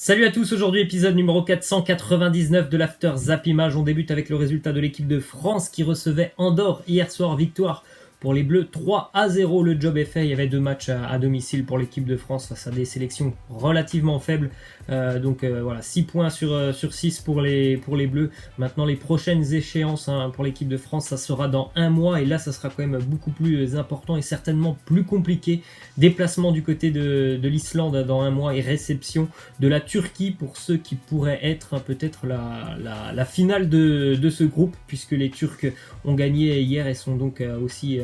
Salut à tous, aujourd'hui épisode numéro 499 de l'After Zap Image. On débute avec le résultat de l'équipe de France qui recevait Andorre hier soir. Victoire pour les Bleus 3-0. Le job est fait, il y avait deux matchs à domicile pour l'équipe de France face à des sélections relativement faibles. Voilà, 6 points sur 6 pour les Bleus. Maintenant les prochaines échéances pour l'équipe de France, ça sera dans un mois et là ça sera quand même beaucoup plus important et certainement plus compliqué. Déplacement du côté de l'Islande dans un mois et réception de la Turquie pour ceux qui pourraient être peut-être la finale de ce groupe, puisque les Turcs ont gagné hier et sont donc aussi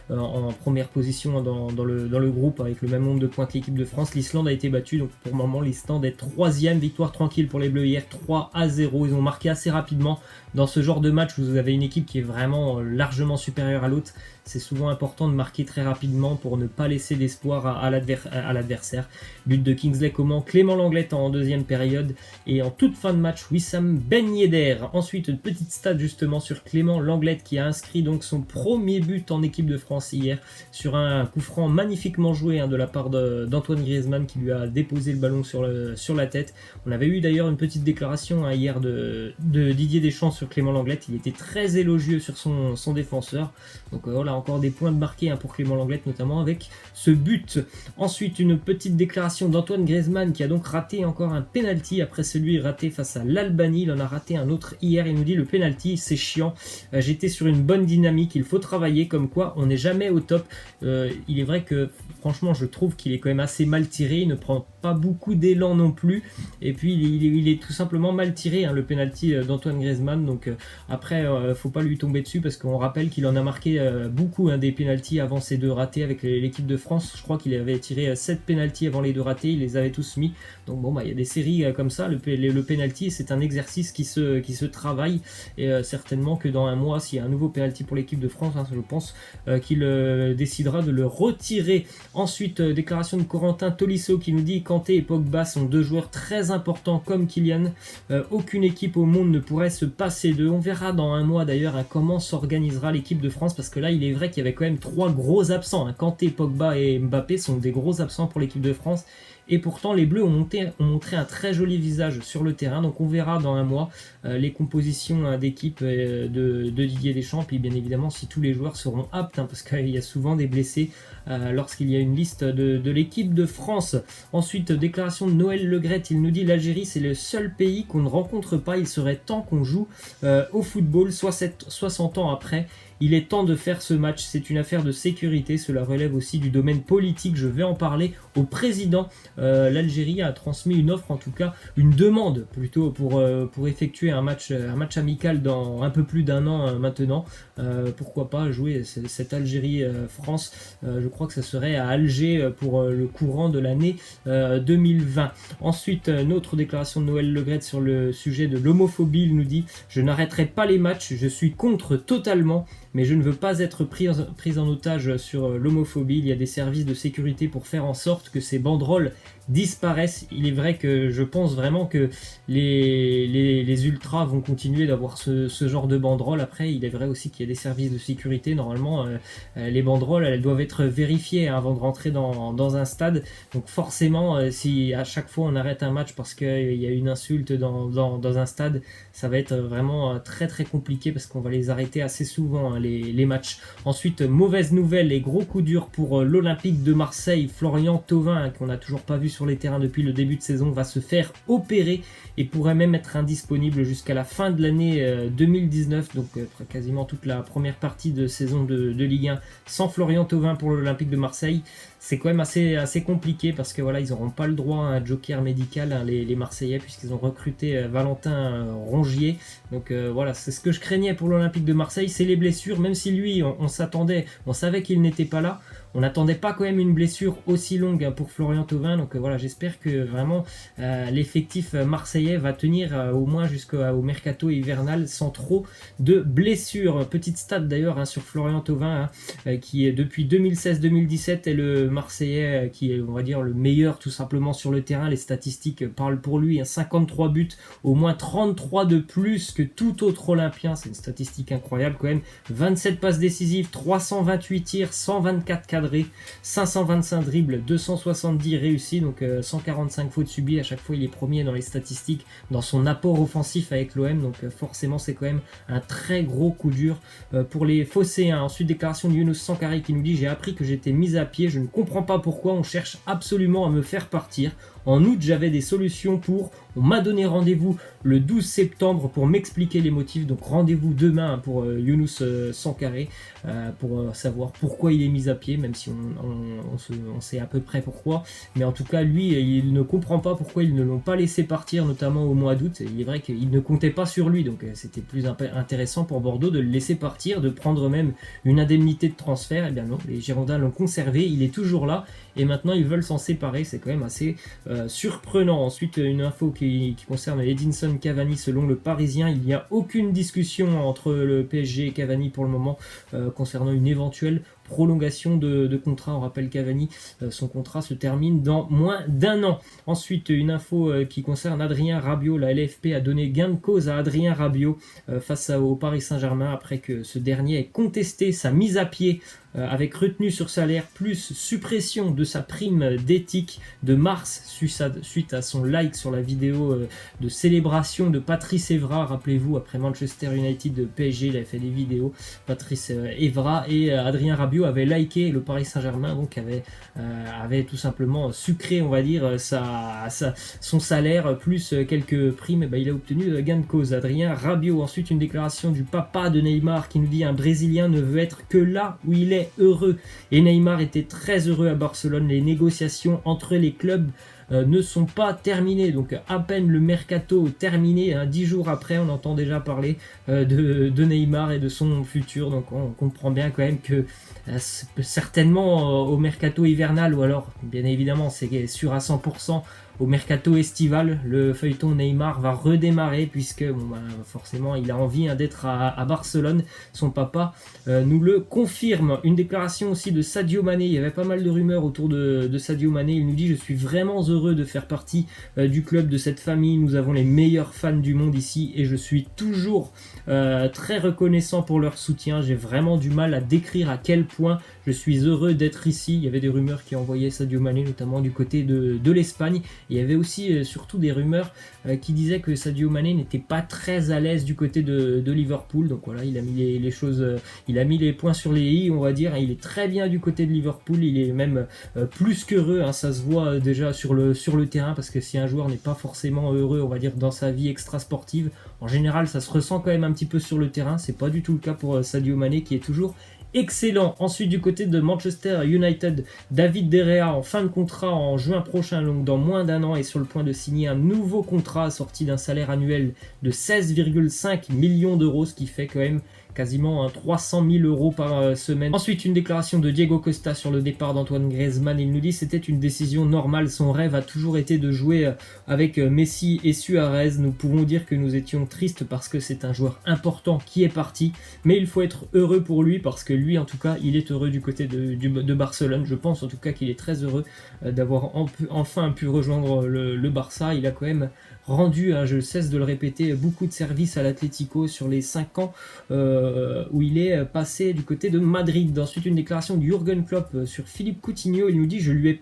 en première position dans le groupe avec le même nombre de points que l'équipe de France. L'Islande a été battue, donc pour le moment l'Islande est 3e, victoire tranquille pour les Bleus hier 3-0. Ils ont marqué assez rapidement. Dans ce genre de match où vous avez une équipe qui est vraiment largement supérieure à l'autre, c'est souvent important de marquer très rapidement pour ne pas laisser d'espoir à l'adversaire. But de Kingsley Coman, Clément Lenglet en deuxième période et en toute fin de match Wissam Ben Yedder. Ensuite une petite stat justement sur Clément Lenglet qui a inscrit donc son premier but en équipe de France hier sur un coup franc magnifiquement joué de la part d'Antoine Griezmann qui lui a déposé le ballon sur la tête. On avait eu d'ailleurs une petite déclaration hier de Didier Deschamps sur Clément Lenglet. Il était très élogieux sur son défenseur. Donc voilà, encore des points de marqué pour Clément Lenglet, notamment avec ce but. Ensuite, une petite déclaration d'Antoine Griezmann qui a donc raté encore un penalty après celui raté face à l'Albanie. Il en a raté un autre hier. Il nous dit le penalty, c'est chiant. J'étais sur une bonne dynamique. Il faut travailler, comme quoi on n'est jamais au top. Il est vrai que franchement, je trouve qu'il est quand même assez mal tiré. Il ne prend pas beaucoup d'élan non plus. Et puis, il est tout simplement mal tiré, le penalty d'Antoine Griezmann. Donc après, faut pas lui tomber dessus parce qu'on rappelle qu'il en a marqué beaucoup des pénaltys avant ces deux ratés avec l'équipe de France. Je crois qu'il avait tiré 7 pénaltys avant les deux ratés, il les avait tous mis. Donc bon, il y a des séries comme ça. Le pénalty, c'est un exercice qui se travaille et certainement que dans un mois, s'il y a un nouveau pénalty pour l'équipe de France, je pense qu'il décidera de le retirer. Ensuite, déclaration de Corentin Tolisso qui nous dit Kanté et Pogba sont deux joueurs très importants comme Kylian. Aucune équipe au monde ne pourrait se passer d'eux. On verra dans un mois d'ailleurs comment s'organisera l'équipe de France parce que là, il est vrai qu'il y avait quand même 3 gros absents. Kanté, Pogba et Mbappé sont des gros absents pour l'équipe de France. Et pourtant, les Bleus ont montré un très joli visage sur le terrain. Donc on verra dans un mois les compositions d'équipe de Didier Deschamps. Puis bien évidemment, si tous les joueurs seront aptes, parce qu'il y a souvent des blessés lorsqu'il y a une liste de l'équipe de France. Ensuite, déclaration de Noël Le Graët. Il nous dit l'Algérie, c'est le seul pays qu'on ne rencontre pas. Il serait temps qu'on joue au football 60 ans après. Il est temps de faire ce match, c'est une affaire de sécurité, cela relève aussi du domaine politique, je vais en parler au président. L'Algérie a transmis une offre, en tout cas une demande plutôt pour effectuer un match amical dans un peu plus d'un an maintenant. Pourquoi pas jouer cette Algérie-France, je crois que ça serait à Alger pour le courant de l'année 2020. Ensuite, une autre déclaration de Noël Le Graët sur le sujet de l'homophobie, il nous dit « Je n'arrêterai pas les matchs, je suis contre totalement ». Mais je ne veux pas être pris en otage sur l'homophobie. Il y a des services de sécurité pour faire en sorte que ces banderoles disparaissent. Il est vrai que je pense vraiment que les ultras vont continuer d'avoir ce genre de banderoles. Après, il est vrai aussi qu'il y a des services de sécurité. Normalement, les banderoles, elles doivent être vérifiées avant de rentrer dans un stade. Donc forcément, si à chaque fois on arrête un match parce qu'il y a une insulte dans un stade, ça va être vraiment très très compliqué parce qu'on va les arrêter assez souvent, les matchs. Ensuite, mauvaise nouvelle et gros coup dur pour l'Olympique de Marseille. Florian Thauvin, qu'on n'a toujours pas vu sur les terrains depuis le début de saison, va se faire opérer et pourrait même être indisponible jusqu'à la fin de l'année 2019, donc quasiment toute la première partie de saison de Ligue 1 sans Florian Thauvin pour l'Olympique de Marseille. C'est quand même assez compliqué parce que voilà, ils n'auront pas le droit à un joker médical, les Marseillais, puisqu'ils ont recruté Valentin Rongier. Donc voilà, c'est ce que je craignais pour l'Olympique de Marseille, c'est les blessures. Même si lui, on savait qu'il n'était pas là, on n'attendait pas quand même une blessure aussi longue pour Florian Thauvin. Donc voilà, j'espère que vraiment l'effectif marseillais va tenir au moins jusqu'au mercato hivernal sans trop de blessures. Petite stat d'ailleurs sur Florian Thauvin, qui est depuis 2016-2017 est le Marseillais qui est, on va dire, le meilleur tout simplement sur le terrain. Les statistiques parlent pour lui, 53 buts, au moins 33 de plus que tout autre Olympien. C'est une statistique incroyable quand même. 27 passes décisives, 328 tirs, 124 cadres cadrés, 525 dribbles, 270 réussis, donc 145 fautes subies. À chaque fois, il est premier dans les statistiques, dans son apport offensif avec l'OM. Donc forcément, c'est quand même un très gros coup dur pour les Phocéens. Ensuite, déclaration de Younous Sankharé qui nous dit: j'ai appris que j'étais mis à pied. Je ne comprends pas pourquoi on cherche absolument à me faire partir. En août, j'avais des solutions pour... On m'a donné rendez-vous le 12 septembre pour m'expliquer les motifs. Donc rendez-vous demain pour Younous Sankharé pour savoir pourquoi il est mis à pied, même si on sait à peu près pourquoi. Mais en tout cas, lui, il ne comprend pas pourquoi ils ne l'ont pas laissé partir, notamment au mois d'août. Il est vrai qu'il ne comptait pas sur lui, donc c'était plus intéressant pour Bordeaux de le laisser partir, de prendre même une indemnité de transfert. Eh bien non, les Girondins l'ont conservé, il est toujours là. Et maintenant, ils veulent s'en séparer. C'est quand même assez surprenant. Ensuite, une info qui concerne Edinson Cavani. Selon le Parisien, il n'y a aucune discussion entre le PSG et Cavani pour le moment concernant une éventuelle prolongation de contrat. On rappelle Cavani, son contrat se termine dans moins d'1 an. Ensuite, une info qui concerne Adrien Rabiot. La LFP a donné gain de cause à Adrien Rabiot face au Paris Saint-Germain après que ce dernier ait contesté sa mise à pied avec retenue sur salaire plus suppression de sa prime d'éthique de mars suite à son like sur la vidéo de célébration de Patrice Evra. Rappelez-vous, après Manchester United de PSG, il avait fait des vidéos. Patrice Evra et Adrien Rabiot avaient liké le Paris Saint-Germain, donc avait tout simplement sucré, on va dire, son salaire plus quelques primes. Et ben, il a obtenu gain de cause, Adrien Rabiot. Ensuite, une déclaration du papa de Neymar qui nous dit: un Brésilien ne veut être que là où il est heureux. Et Neymar était très heureux à Barcelone. Les négociations entre les clubs ne sont pas terminées, donc à peine le mercato terminé, 10 jours après on entend déjà parler de Neymar et de son futur. Donc on comprend bien quand même que certainement au mercato hivernal, ou alors bien évidemment c'est sûr à 100%, au mercato estival, le feuilleton Neymar va redémarrer, puisque forcément il a envie d'être à Barcelone. Son papa nous le confirme. Une déclaration aussi de Sadio Mané. Il y avait pas mal de rumeurs autour de Sadio Mané. Il nous dit: je suis vraiment heureux de faire partie du club, de cette famille. Nous avons les meilleurs fans du monde ici et je suis toujours très reconnaissant pour leur soutien. J'ai vraiment du mal à décrire à quel point je suis heureux d'être ici. Il y avait des rumeurs qui envoyaient Sadio Mané notamment du côté de l'Espagne. Il y avait aussi surtout des rumeurs qui disaient que Sadio Mané n'était pas très à l'aise du côté de Liverpool. Donc voilà, il a mis les choses, il a mis les points sur les i, on va dire. Il est très bien du côté de Liverpool. Il est même plus qu'heureux. Ça se voit déjà sur le terrain, parce que si un joueur n'est pas forcément heureux, on va dire, dans sa vie extra-sportive, en général, ça se ressent quand même un petit peu sur le terrain. C'est pas du tout le cas pour Sadio Mané, qui est toujours excellent. Ensuite, du côté de Manchester United, David De Gea en fin de contrat en juin prochain, donc dans moins d'1 an, est sur le point de signer un nouveau contrat assorti d'un salaire annuel de 16,5 millions d'euros, ce qui fait quand même quasiment 300 000 euros par semaine. Ensuite, une déclaration de Diego Costa sur le départ d'Antoine Griezmann. Il nous dit: c'était une décision normale, son rêve a toujours été de jouer avec Messi et Suarez. Nous pouvons dire que nous étions tristes parce que c'est un joueur important qui est parti, mais il faut être heureux pour lui, parce que lui, en tout cas, il est heureux du côté de Barcelone. Je pense en tout cas qu'il est très heureux d'avoir enfin pu rejoindre le Barça. Il a quand même rendu, je cesse de le répéter, beaucoup de services à l'Atlético sur les 5 ans où il est passé du côté de Madrid. Ensuite, une déclaration de Jürgen Klopp sur Philippe Coutinho. Il nous dit: je lui ai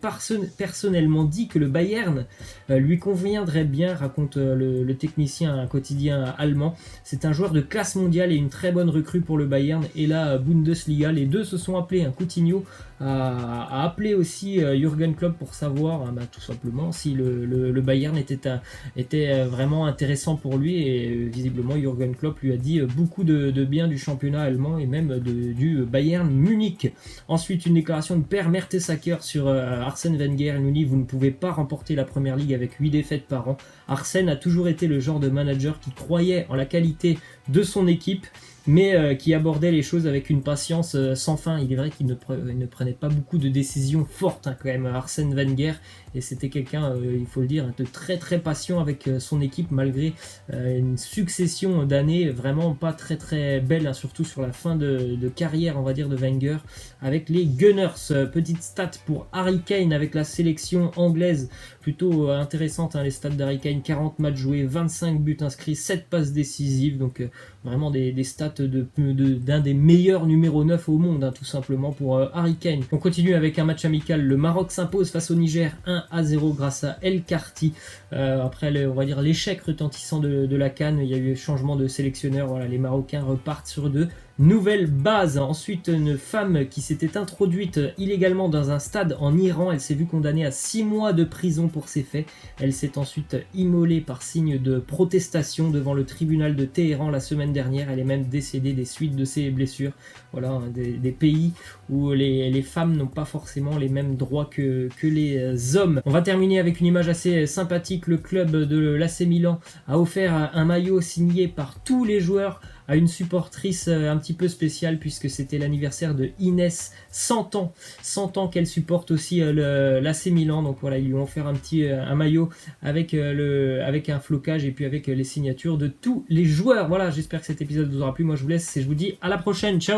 personnellement dit que le Bayern lui conviendrait bien, raconte le technicien quotidien allemand. C'est un joueur de classe mondiale et une très bonne recrue pour le Bayern et la Bundesliga. Les deux se sont appelés. Coutinho a appelé aussi Jürgen Klopp pour savoir tout simplement si le Bayern était vraiment intéressant pour lui, et visiblement Jürgen Klopp lui a dit beaucoup de bien du championnat allemand et même du Bayern Munich. Ensuite, une déclaration de Per Mertesacker sur Arsène Wenger. Il nous dit: vous ne pouvez pas remporter la Première Ligue avec 8 défaites par an. Arsène a toujours été le genre de manager qui croyait en la qualité de son équipe, mais qui abordait les choses avec une patience sans fin. Il est vrai qu'il ne prenait pas beaucoup de décisions fortes quand même, Arsène Wenger, et c'était quelqu'un, il faut le dire, de très très patient avec son équipe malgré une succession d'années vraiment pas très très belle, hein, surtout sur la fin de carrière, on va dire, de Wenger avec les Gunners. Petite stat pour Harry Kane avec la sélection anglaise, plutôt intéressante, hein, les stats d'Harry Kane: 40 matchs joués, 25 buts inscrits, 7 passes décisives, donc vraiment des stats d'un des meilleurs numéro 9 au monde, hein, tout simplement pour Harry Kane. On continue avec un match amical. Le Maroc s'impose face au Niger 1-0 grâce à El Karti. Après, on va dire, l'échec retentissant de la CAN, il y a eu changement de sélectionneur. Voilà, les Marocains repartent sur de nouvelle base. Ensuite, une femme qui s'était introduite illégalement dans un stade en Iran, elle s'est vue condamnée à 6 mois de prison pour ces faits. Elle s'est ensuite immolée par signe de protestation devant le tribunal de Téhéran la semaine dernière. Elle est même décédée des suites de ses blessures. Voilà, hein, des pays où les femmes n'ont pas forcément les mêmes droits que les hommes. On va terminer avec une image assez sympathique. Le club de l'AC Milan a offert un maillot signé par tous les joueurs à une supportrice un petit peu spéciale, puisque c'était l'anniversaire de Inès, 100 ans qu'elle supporte aussi l'AC Milan. Donc voilà, ils lui ont offert un maillot avec un flocage et puis avec les signatures de tous les joueurs. Voilà, j'espère que cet épisode vous aura plu. Moi je vous laisse et je vous dis à la prochaine. Ciao.